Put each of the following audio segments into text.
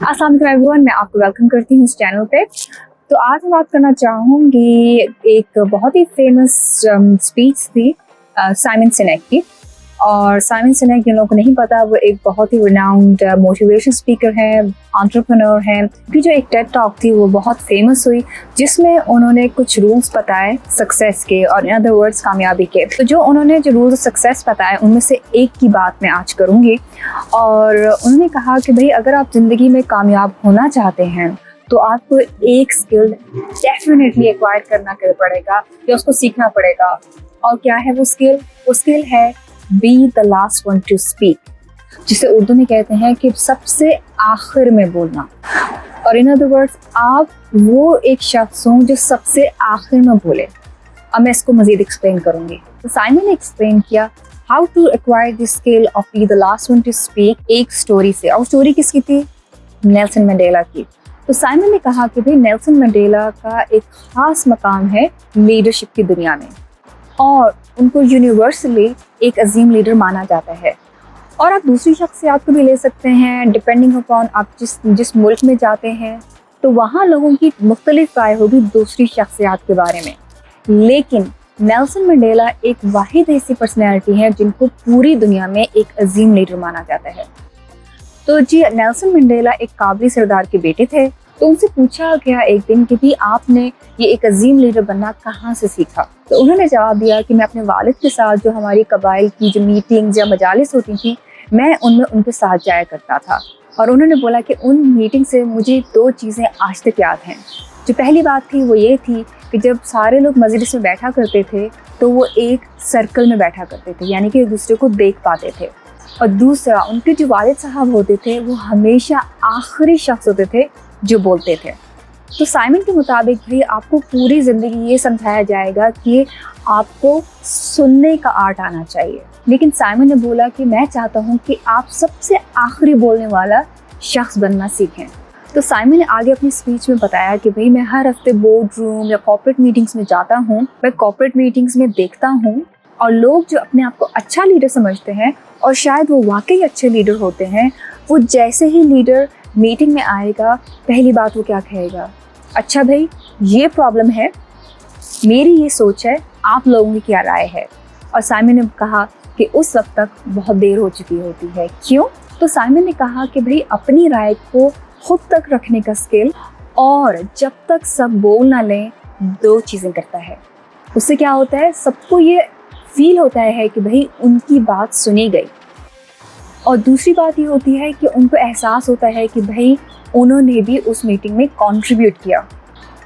अस्सलाम वालेकुम एवरीवन, मैं आपको वेलकम करती हूँ इस चैनल पे। तो आज मैं बात करना चाहूँगी एक बहुत ही फेमस स्पीच थी साइमन सिनेक की। और साइमन सिनेक, जिन लोगों को नहीं पता, वो एक बहुत ही रिनाउंड मोटिवेशन स्पीकर हैं, एंटरप्रेन्योर हैं। उनकी जो एक टेड टॉक थी वो बहुत फेमस हुई, जिसमें उन्होंने कुछ रूल्स बताए सक्सेस के, और इन अदर वर्ड्स कामयाबी के। तो जो उन्होंने जो रूल्स सक्सेस बताए उनमें से एक की बात मैं आज करूँगी। और उन्होंने कहा कि भाई, अगर आप ज़िंदगी में कामयाब होना चाहते हैं तो आपको एक स्किल डेफिनेटली एक्वायर करना पड़ेगा या उसको सीखना पड़ेगा। और क्या है वो स्किल? वो स्किल है B the last one to speak, जिसे उर्दू में कहते हैं कि सबसे आखिर में बोलना। और इन अदर वर्ड्स, आप वो एक शख्स हो जो सबसे आखिर में बोले। अब मैं इसको मज़ीद एक्सप्लेन करूँगी। तो साइमन ने एक्सप्लेन किया how to acquire the skill of be the last one to speak एक स्टोरी से। और स्टोरी किसकी थी? नेल्सन मंडेला की। तो साइमन ने कहा कि भाई, नेल्सन मंडेला का एक ख़ास मकाम है लीडरशिप की दुनिया में, और उनको यूनिवर्सली एक अजीम लीडर माना जाता है। और आप दूसरी शख्सियत को भी ले सकते हैं, डिपेंडिंग अपॉन आप जिस मुल्क में जाते हैं, तो वहाँ लोगों की मुख्तलिफ राय होगी दूसरी शख्सियत के बारे में। लेकिन नेल्सन मंडेला एक वाहिद ऐसी पर्सनैलिटी है जिनको पूरी दुनिया में एक अजीम लीडर माना जाता है। तो जी, नेल्सन मंडेला एक काबली सरदार के बेटे थे। तो उनसे पूछा गया एक दिन कि भी आपने ये एक अजीम लीडर बनना कहाँ से सीखा? तो उन्होंने जवाब दिया कि मैं अपने वालिद के साथ जो हमारी कबाइल की जो मीटिंग्स या मजालिस होती थी, मैं उनमें उनके साथ जाया करता था। और उन्होंने बोला कि उन मीटिंग से मुझे दो चीज़ें आज तक याद हैं। जो पहली बात थी वो ये थी कि जब सारे लोग मजलिस में बैठा करते थे तो वो एक सर्कल में बैठा करते थे, यानी कि एक दूसरे को देख पाते थे। और दूसरा, उनके जो वालिद साहब होते थे वो हमेशा आखिरी शख्स होते थे जो बोलते थे। तो साइमन के मुताबिक भी आपको पूरी ज़िंदगी ये समझाया जाएगा कि आपको सुनने का आर्ट आना चाहिए, लेकिन साइमन ने बोला कि मैं चाहता हूँ कि आप सबसे आखिरी बोलने वाला शख्स बनना सीखें। तो साइमन ने आगे अपनी स्पीच में बताया कि भाई, मैं हर हफ्ते बोर्ड रूम या कॉर्पोरेट मीटिंग्स में जाता हूँ। मैं कॉर्पोरेट मीटिंग्स में देखता हूँ, और लोग जो अपने आप को अच्छा लीडर समझते हैं और शायद वो वाकई अच्छे लीडर होते हैं, वो जैसे ही लीडर मीटिंग में आएगा, पहली बात वो क्या कहेगा? अच्छा भाई, ये प्रॉब्लम है, मेरी ये सोच है, आप लोगों की क्या राय है? और साइमन ने कहा कि उस वक्त तक बहुत देर हो चुकी होती है। क्यों? तो साइमन ने कहा कि भाई, अपनी राय को खुद तक रखने का स्किल, और जब तक सब बोल ना लें, दो चीज़ें करता है। उससे क्या होता है? सबको ये फील होता है कि भाई उनकी बात सुनी गई, और दूसरी बात ये होती है कि उनको एहसास होता है कि भाई उन्होंने भी उस मीटिंग में कंट्रीब्यूट किया।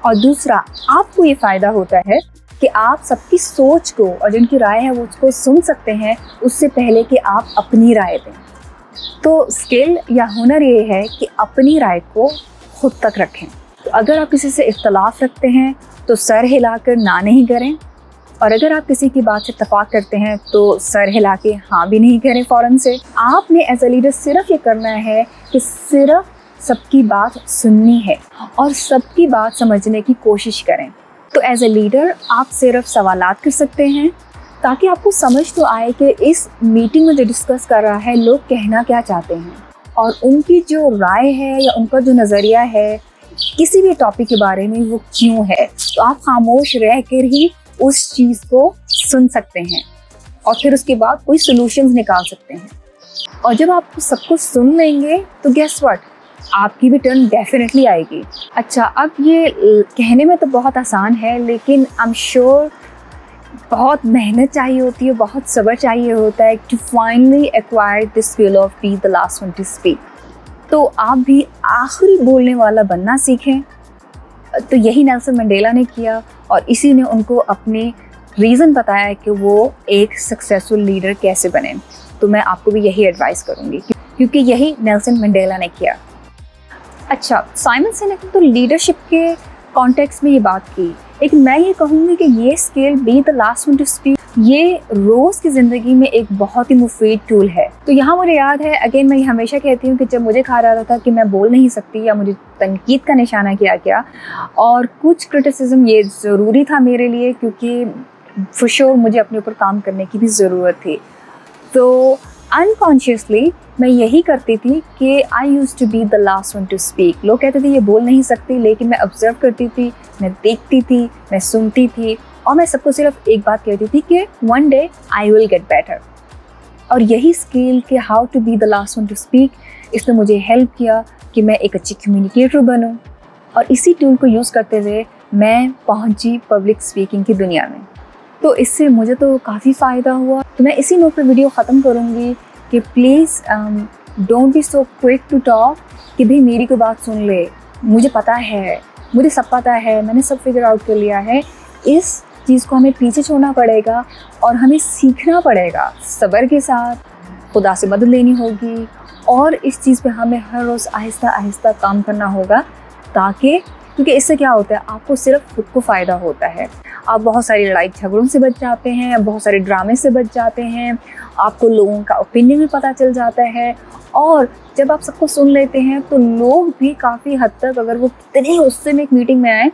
और दूसरा, आपको ये फ़ायदा होता है कि आप सबकी सोच को और जिनकी राय है वो उसको सुन सकते हैं उससे पहले कि आप अपनी राय दें। तो स्किल या हुनर ये है कि अपनी राय को खुद तक रखें। तो अगर आप किसी से इख्तलाफ रखते हैं तो सर हिलाकर ना नहीं करें, और अगर आप किसी की बात से इत्तेफाक करते हैं तो सर हिला के हाँ भी नहीं करें फ़ौरन से। आपने एज अ लीडर सिर्फ ये करना है कि सिर्फ सबकी बात सुननी है और सबकी बात समझने की कोशिश करें। तो एज अ लीडर आप सिर्फ सवालात कर सकते हैं ताकि आपको समझ तो आए कि इस मीटिंग में जो डिस्कस कर रहा है लोग कहना क्या चाहते हैं, और उनकी जो राय है या उनका जो नज़रिया है किसी भी टॉपिक के बारे में वो क्यों है। तो आप खामोश रह कर ही उस चीज़ को सुन सकते हैं और फिर उसके बाद कोई सॉल्यूशंस निकाल सकते हैं। और जब आप सब कुछ सुन लेंगे तो गेस व्हाट, आपकी भी टर्न डेफिनेटली आएगी। अच्छा, अब ये कहने में तो बहुत आसान है, लेकिन आई एम श्योर बहुत मेहनत चाहिए होती है, बहुत सब्र चाहिए होता है to finally acquire this skill of be the last one to speak. तो आप भी आखिरी बोलने वाला बनना सीखें। तो यही नेल्सन मंडेला ने किया, और इसी ने उनको अपने रीज़न बताया कि वो एक सक्सेसफुल लीडर कैसे बने। तो मैं आपको भी यही एडवाइस करूँगी, क्योंकि यही नेल्सन मंडेला ने किया। अच्छा, साइमन सिनेक ने तो लीडरशिप के कॉन्टेक्स्ट में ये बात की, लेकिन मैं ये कहूँगी कि ये skill B the last one to speak ये रोज़ की ज़िंदगी में एक बहुत ही मुफीद टूल है। तो यहाँ मुझे याद है, अगेन मैं हमेशा कहती हूँ कि जब मुझे खा रहा था कि मैं बोल नहीं सकती या मुझे तनकीद का निशाना किया गया, और कुछ क्रिटिसिज्म ये ज़रूरी था मेरे लिए, क्योंकि फॉर श्योर मुझे अपने ऊपर काम करने की भी ज़रूरत थी। तो अनकॉन्शियसली मैं यही करती थी कि I used to be the last one to speak. लोग कहते थे ये बोल नहीं सकती, लेकिन मैं ऑब्जर्व करती थी, मैं देखती थी, मैं सुनती थी और मैं सबको सिर्फ एक बात कहती थी कि one day I will get better. और यही स्किल कि how to be the last one to speak, इसने मुझे हेल्प किया कि मैं एक अच्छी कम्युनिकेटर बनूं। और इसी टूल को यूज़ करते हुए मैं पहुंची पब्लिक स्पीकिंग की दुनिया में। तो इससे मुझे तो काफ़ी फ़ायदा हुआ। तो मैं इसी नोट पे वीडियो ख़त्म करूँगी कि please don't be so quick to talk कि भाई मेरी कोई बात सुन ले, मुझे पता है, मुझे सब पता है, मैंने सब फिगर आउट कर लिया है। इस चीज़ को हमें पीछे छोड़ना पड़ेगा और हमें सीखना पड़ेगा सब्र के साथ, खुदा से मदद लेनी होगी और इस चीज़ पे हमें हर रोज़ आहिस्ता आहिस्ता काम करना होगा, ताकि क्योंकि इससे क्या होता है, आपको सिर्फ खुद को फ़ायदा होता है। आप बहुत सारी लड़ाई झगड़ों से बच जाते हैं, बहुत सारे ड्रामे से बच जाते हैं, आपको लोगों का ओपिनियन भी पता चल जाता है। और जब आप सबको सुन लेते हैं तो लोग भी काफ़ी हद तक, अगर वो कितने गुस्से में एक मीटिंग में आए,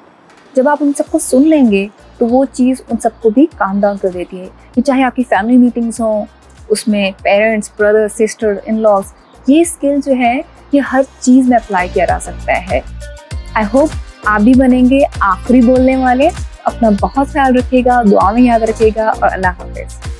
जब आप उन सबको सुन लेंगे तो वो चीज़ उन सबको भी काम डाउन कर देती है। कि चाहे आपकी फैमिली मीटिंग्स हों, उसमें parents, brother, sister, in laws, ये स्किल जो है ये हर चीज़ में अप्लाई किया जा सकता है। आई होप आप भी बनेंगे आखिरी बोलने वाले। अपना बहुत ख्याल रखिएगा, दुआ में याद रखिएगा और अल्लाह हाफ़िज़।